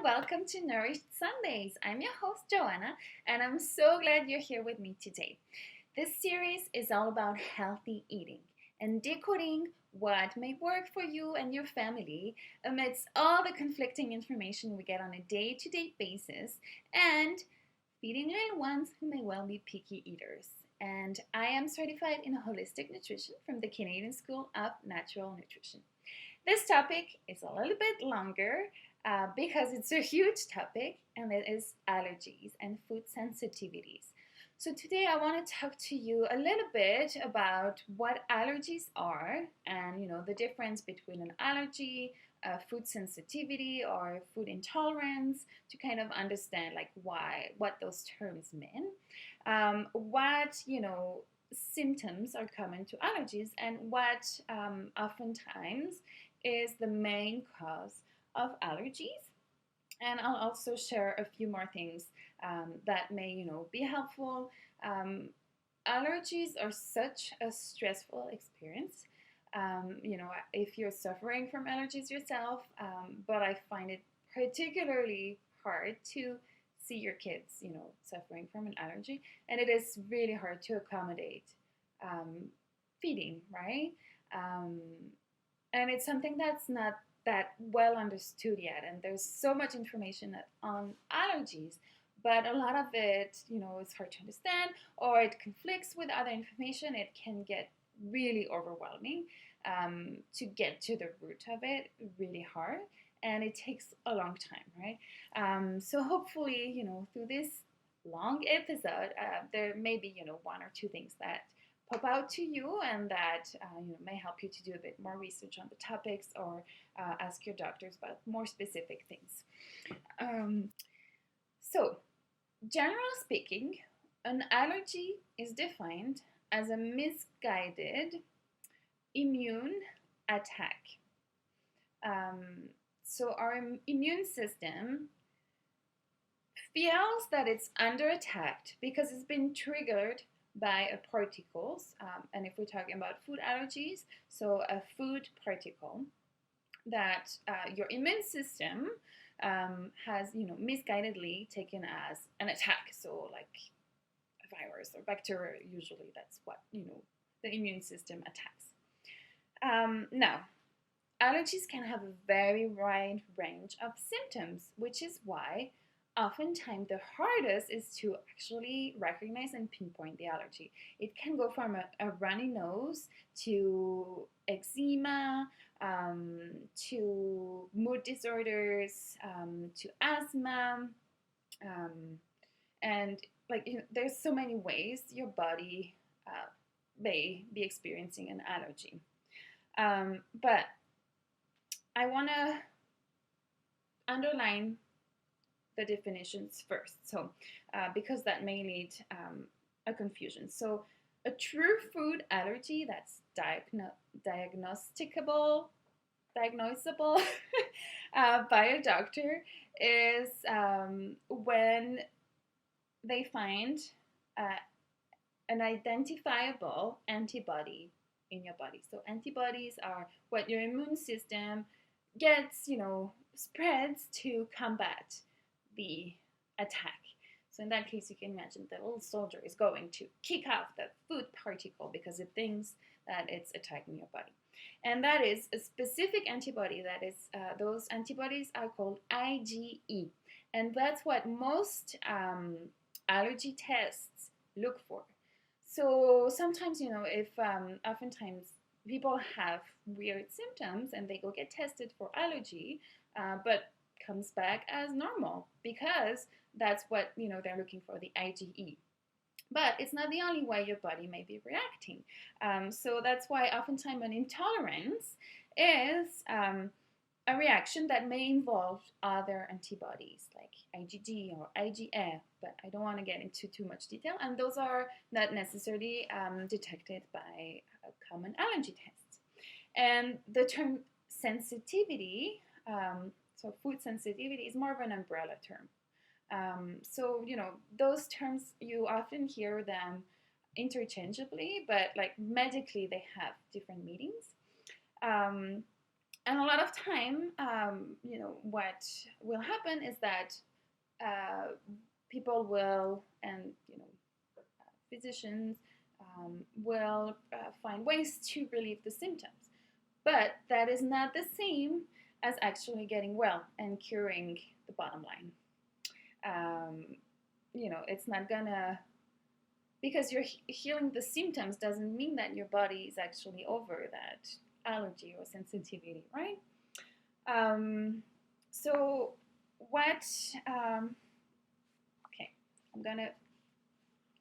and welcome to Nourished Sundays. I'm your host, Joanna, and I'm so glad you're here with me today. This series is all about healthy eating and decoding what may work for you and your family amidst all the conflicting information we get on a day-to-day basis and feeding little ones who may well be picky eaters. And I am certified in holistic nutrition from the Canadian School of Natural Nutrition. This topic is a little bit longer because it's a huge topic, and it is allergies and food sensitivities. So today I want to talk to you a little bit about what allergies are and the difference between an allergy, a food sensitivity, or food intolerance, to kind of understand what those terms mean, what symptoms are common to allergies, and what oftentimes is the main cause of allergies. And I'll also share a few more things that may be helpful. Allergies are such a stressful experience. If you're suffering from allergies yourself, but I find it particularly hard to see your kids suffering from an allergy, and it is really hard to accommodate feeding, right? And it's something that's not that well understood yet, and there's so much information on allergies, but a lot of it is hard to understand, or it conflicts with other information. It can get really overwhelming. To get to the root of it, really hard, and it takes a long time, right? So hopefully through this long episode there may be one or two things that pop out to you, and that may help you to do a bit more research on the topics, or ask your doctors about more specific things. So generally speaking, an allergy is defined as a misguided immune attack. So our immune system feels that it's under attack because it's been triggered by a particles, and if we're talking about food allergies, so a food particle that your immune system has misguidedly taken as an attack. So like a virus or bacteria, usually that's what the immune system attacks. Now, allergies can have a very wide range of symptoms, which is why oftentimes the hardest is to actually recognize and pinpoint the allergy. It can go from a runny nose to eczema, to mood disorders, to asthma, and there's so many ways your body may be experiencing an allergy. But I want to underline the definitions first, so because that may lead a confusion. So a true food allergy that's diagnosable by a doctor is when they find an identifiable antibody in your body. So antibodies are what your immune system gets, spreads to combat the attack. So in that case, you can imagine the little soldier is going to kick off the food particle because it thinks that it's attacking your body. And that is a specific antibody. That is, those antibodies are called IgE. And that's what most allergy tests look for. So sometimes, if oftentimes people have weird symptoms and they go get tested for allergy, but comes back as normal because that's what they're looking for, the IgE. But it's not the only way your body may be reacting. So that's why oftentimes an intolerance is a reaction that may involve other antibodies like IgG or IgF, but I don't want to get into too much detail, and those are not necessarily detected by common allergy tests. And the term sensitivity, so food sensitivity, is more of an umbrella term. So those terms, you often hear them interchangeably, but medically they have different meanings. And a lot of time, what will happen is that uh, people will, and physicians will find ways to relieve the symptoms. But that is not the same as actually getting well and curing the bottom line. Um, it's not gonna, because you're healing the symptoms doesn't mean that your body is actually over that allergy or sensitivity, right? Um, so, what, um, okay, I'm gonna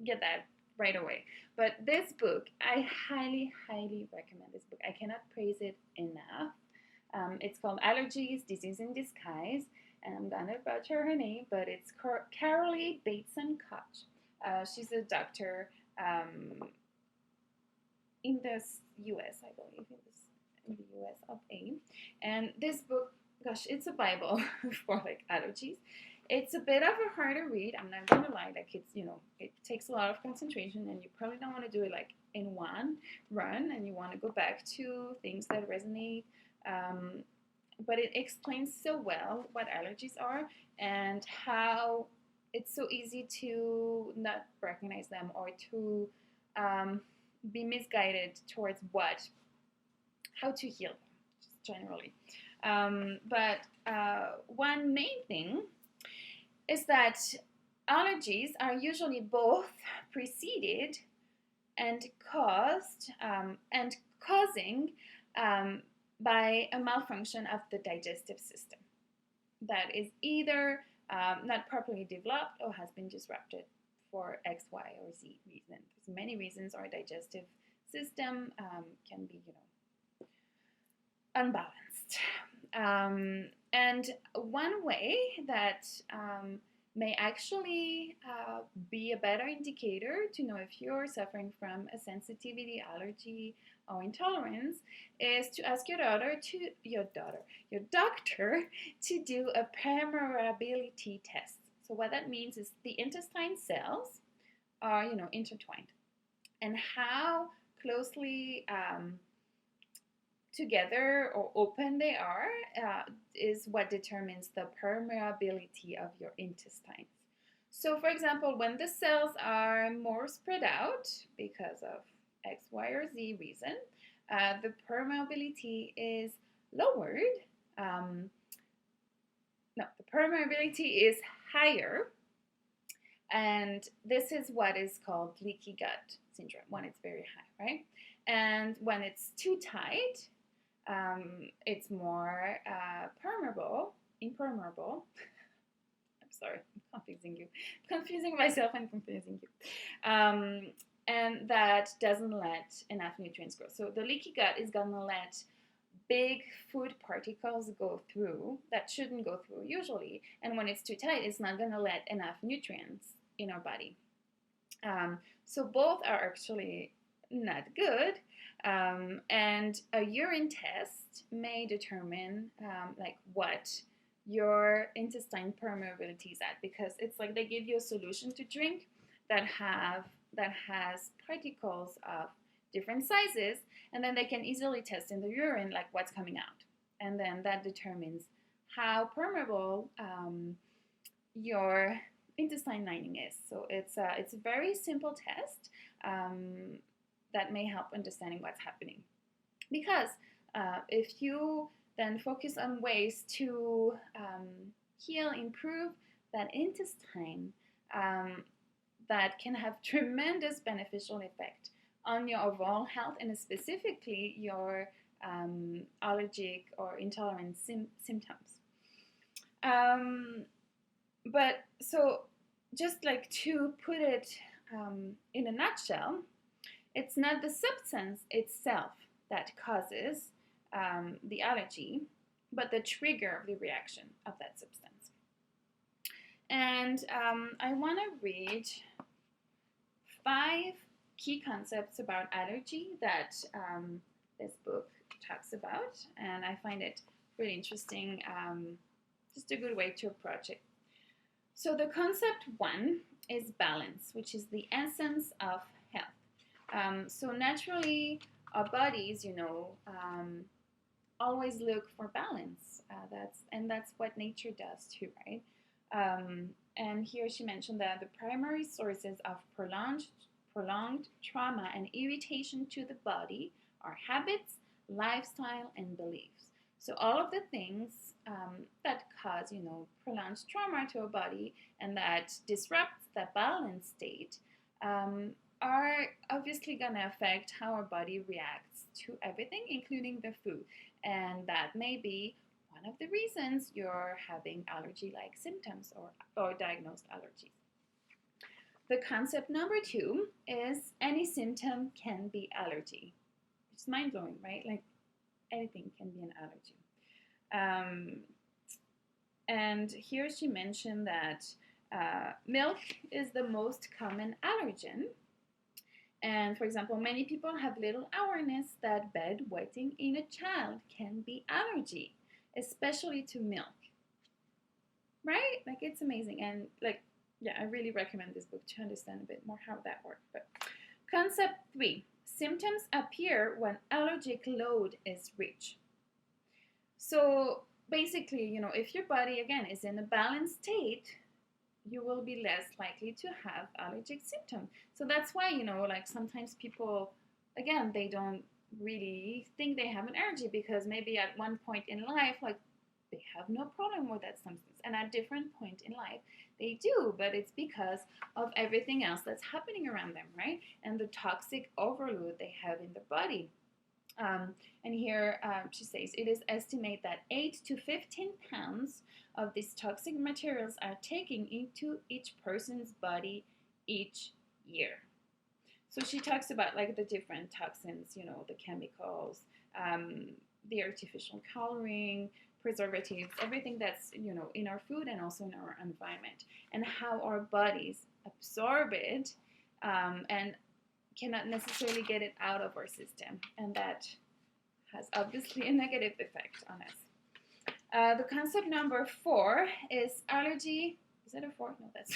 get that right away. But this book, I highly, highly recommend this book. I cannot praise it enough. It's called Allergies, Disease in Disguise, and I'm gonna butcher her name, but it's Carolee Bateson Koch. She's a doctor in the US, I believe, in the US of A. And this book, gosh, it's a Bible for like allergies. It's a bit of a harder read. I'm not gonna lie. Like it takes a lot of concentration, and you probably don't want to do it like in one run, and you want to go back to things that resonate. Um, but it explains so well what allergies are and how it's so easy to not recognize them or to um, be misguided towards how to heal them, just generally. But one main thing is that allergies are usually both preceded and causing um, by a malfunction of the digestive system that is either not properly developed or has been disrupted for X, Y, or Z reason. There's many reasons our digestive system can be, unbalanced. And one way that may actually be a better indicator to know if you're suffering from a sensitivity, allergy, or intolerance is to ask your doctor to do a permeability test. So what that means is the intestine cells are, intertwined, and how closely together or open they are is what determines the permeability of your intestines. So, for example, when the cells are more spread out because of X, Y, or Z reason, the permeability is lowered. No, the permeability is higher, and this is what is called leaky gut syndrome when it's very high, right? And when it's too tight, it's more impermeable. I'm sorry, I'm confusing myself and confusing you. And that doesn't let enough nutrients grow. So the leaky gut is gonna let big food particles go through that shouldn't go through usually. And when it's too tight, it's not gonna let enough nutrients in our body. So both are actually not good. And a urine test may determine what your intestine permeability is at, because it's like they give you a solution to drink that has particles of different sizes, and then they can easily test in the urine like what's coming out, and then that determines how permeable your intestine lining is. So it's a very simple test that may help understanding what's happening. Because if you then focus on ways to heal, improve that intestine, that can have tremendous beneficial effect on your overall health and specifically your allergic or intolerant symptoms. But so just like to put it in a nutshell, it's not the substance itself that causes the allergy, but the trigger of the reaction of that substance. And I want to read 5 key concepts about allergy that this book talks about, and I find it really interesting, just a good way to approach it. So the concept 1 is balance, which is the essence of health. So naturally, our bodies, always look for balance. That's what nature does too, right? And here she mentioned that the primary sources of prolonged trauma and irritation to the body are habits, lifestyle, and beliefs. So all of the things that cause, prolonged trauma to a body and that disrupt the balance state are obviously going to affect how our body reacts to everything, including the food. And that may be one of the reasons you're having allergy-like symptoms or diagnosed allergies. The concept number 2 is any symptom can be allergy. It's mind-blowing, right? Like anything can be an allergy. And here she mentioned that milk is the most common allergen. And for example, many people have little awareness that bedwetting in a child can be allergy, especially to milk. Right? Like it's amazing. And like, yeah, I really recommend this book to understand a bit more how that works. But concept 3, symptoms appear when allergic load is reached. So basically, if your body again is in a balanced state, you will be less likely to have allergic symptoms. So that's why, like sometimes people, again, they don't really think they have an allergy because maybe at one point in life, like they have no problem with that substance. And at different point in life, they do, but it's because of everything else that's happening around them, right? And the toxic overload they have in their body. And here she says it is estimated that 8 to 15 pounds of these toxic materials are taken into each person's body each year. So she talks about like the different toxins, the chemicals, the artificial coloring, preservatives, everything that's in our food and also in our environment, and how our bodies absorb it and cannot necessarily get it out of our system, and that has obviously a negative effect on us. The concept number 4 is allergy. Is that a 4? No, that's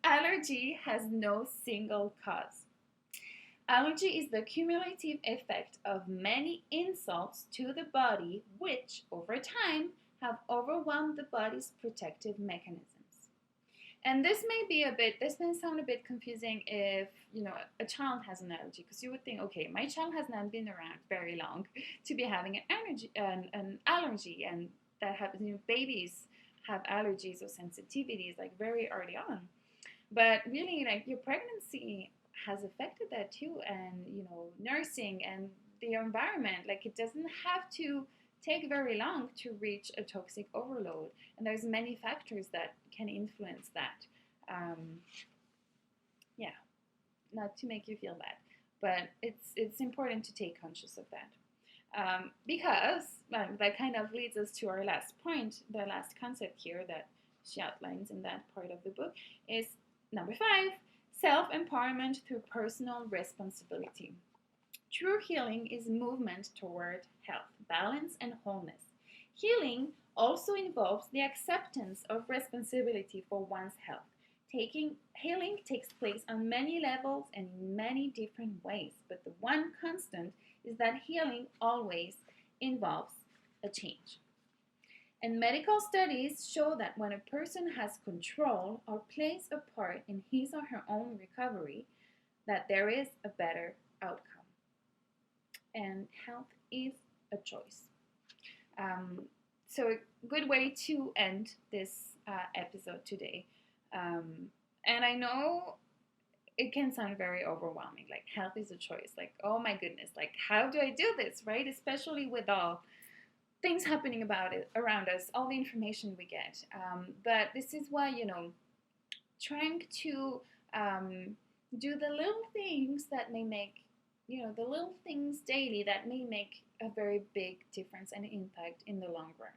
allergy has no single cause. Allergy is the cumulative effect of many insults to the body which, over time, have overwhelmed the body's protective mechanisms. And this may sound a bit confusing if, a child has an allergy, because you would think, okay, my child has not been around very long to be having an allergy, and that happens, babies have allergies or sensitivities like very early on. But really, like your pregnancy has affected that too, and, nursing and the environment, like it doesn't have to take very long to reach a toxic overload, and there's many factors that can influence that. Not to make you feel bad, but it's important to take conscious of that, because that kind of leads us to our last point. The last concept here that she outlines in that part of the book is number 5: self-empowerment through personal responsibility. True healing is movement toward health, balance, and wholeness. Healing also involves the acceptance of responsibility for one's health. Healing takes place on many levels and in many different ways, but the one constant is that healing always involves a change. And medical studies show that when a person has control or plays a part in his or her own recovery, that there is a better outcome. And health is a choice. So a good way to end this episode today. And I know it can sound very overwhelming, like health is a choice. Like, oh my goodness, like how do I do this, right? Especially with all things happening around us, all the information we get. But this is why, trying to do the little things that may make, the little things daily that may make a very big difference and impact in the long run.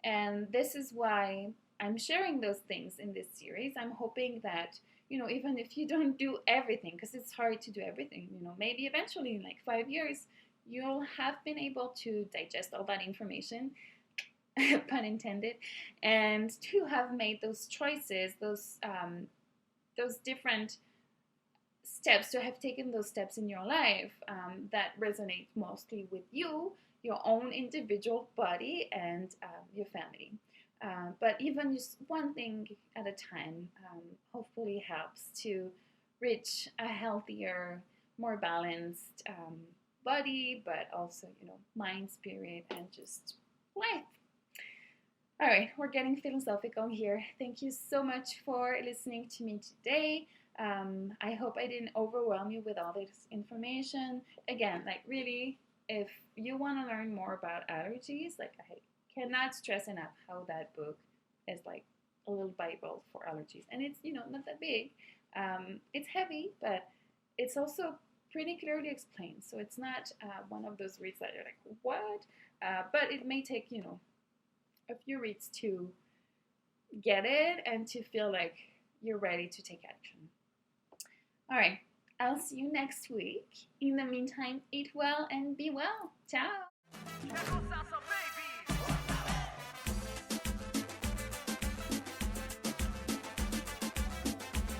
And this is why I'm sharing those things in this series. I'm hoping that, even if you don't do everything, because it's hard to do everything, maybe eventually in like 5 years, you'll have been able to digest all that information, pun intended, and to have made those choices, those different steps, to have taken those steps in your life that resonate mostly with you, your own individual body and your family. But even just one thing at a time hopefully helps to reach a healthier, more balanced body, but also, mind, spirit, and just life. All right, we're getting philosophical here. Thank you so much for listening to me today. I hope I didn't overwhelm you with all this information. Again, like really, if you want to learn more about allergies, like I cannot stress enough how that book is like a little Bible for allergies. And it's, not that big. It's heavy, but it's also pretty clearly explained. So it's not one of those reads that you're like, what? But it may take, a few reads to get it and to feel like you're ready to take action. All right, I'll see you next week. In the meantime, eat well and be well. Ciao.